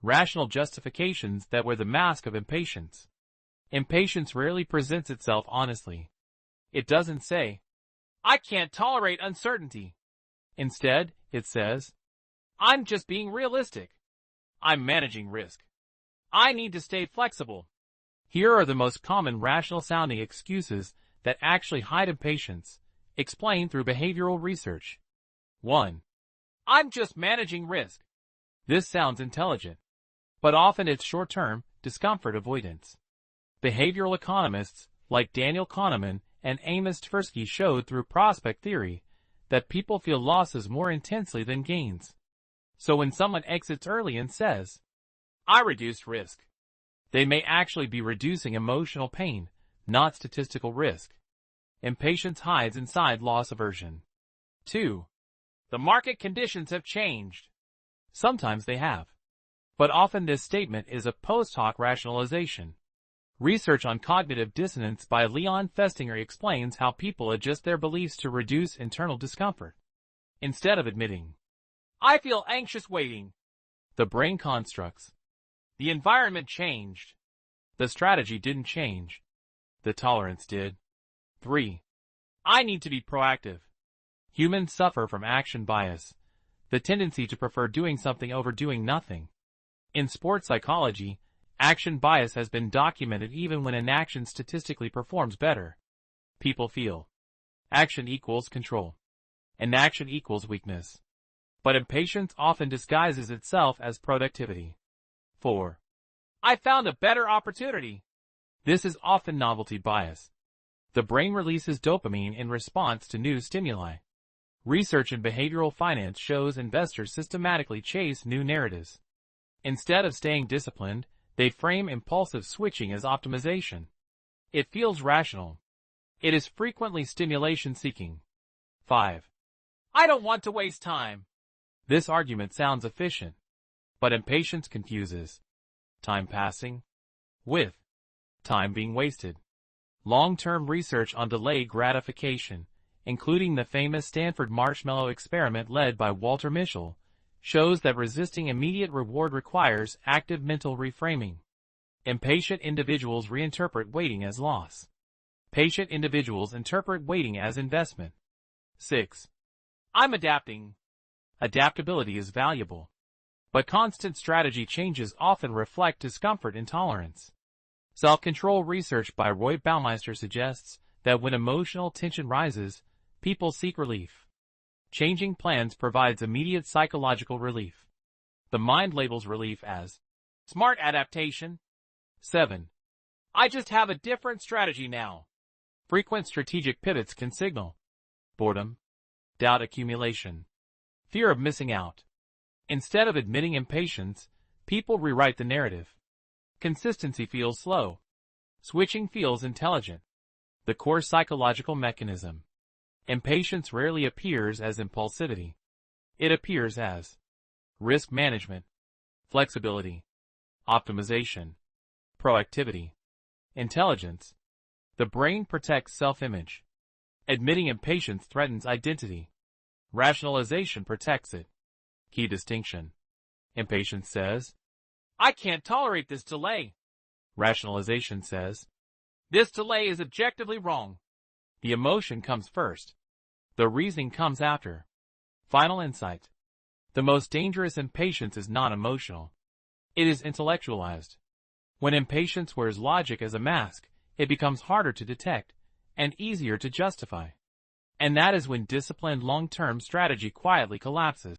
rational justifications that wear the mask of impatience. Impatience rarely presents itself honestly. It doesn't say, "I can't tolerate uncertainty." Instead, it says, "I'm just being realistic. I'm managing risk. I need to stay flexible." Here are the most common rational-sounding excuses that actually hide impatience, explained through behavioral research. 1. I'm just managing risk. This sounds intelligent, but often it's short-term discomfort avoidance. Behavioral economists like Daniel Kahneman and Amos Tversky showed through prospect theory that people feel losses more intensely than gains. So when someone exits early and says, "I reduced risk," they may actually be reducing emotional pain, not statistical risk. Impatience hides inside loss aversion. 2. The market conditions have changed. Sometimes they have. But often this statement is a post hoc rationalization. Research on cognitive dissonance by Leon Festinger explains how people adjust their beliefs to reduce internal discomfort. Instead of admitting, "I feel anxious waiting," the brain constructs, "The environment changed." The strategy didn't change. The tolerance did. 3. I need to be proactive. Humans suffer from action bias, the tendency to prefer doing something over doing nothing. In sports psychology, action bias has been documented even when inaction statistically performs better. People feel action equals control. Inaction equals weakness. But impatience often disguises itself as productivity. 4. I found a better opportunity. This is often novelty bias. The brain releases dopamine in response to new stimuli. Research in behavioral finance shows investors systematically chase new narratives. Instead of staying disciplined, they frame impulsive switching as optimization. It feels rational. It is frequently stimulation-seeking. 5. I don't want to waste time. This argument sounds efficient, but impatience confuses time passing with time being wasted. Long-term research on delayed gratification, including the famous Stanford marshmallow experiment led by Walter Mischel, shows that resisting immediate reward requires active mental reframing. Impatient individuals reinterpret waiting as loss. Patient individuals interpret waiting as investment. 6. I'm adapting. Adaptability is valuable, but constant strategy changes often reflect discomfort and tolerance. Self-control research by Roy Baumeister suggests that when emotional tension rises, people seek relief. Changing plans provides immediate psychological relief. The mind labels relief as smart adaptation. 7. I just have a different strategy now. Frequent strategic pivots can signal boredom, doubt accumulation, fear of missing out. Instead of admitting impatience, people rewrite the narrative. Consistency feels slow. Switching feels intelligent. The core psychological mechanism. Impatience rarely appears as impulsivity. It appears as risk management, flexibility, optimization, proactivity, intelligence. The brain protects self-image. Admitting impatience threatens identity. Rationalization protects it. Key distinction. Impatience says, "I can't tolerate this delay." Rationalization says, "This delay is objectively wrong." The emotion comes first. The reasoning comes after. Final insight. The most dangerous impatience is not emotional. It is intellectualized. When impatience wears logic as a mask, it becomes harder to detect and easier to justify. And that is when disciplined long-term strategy quietly collapses.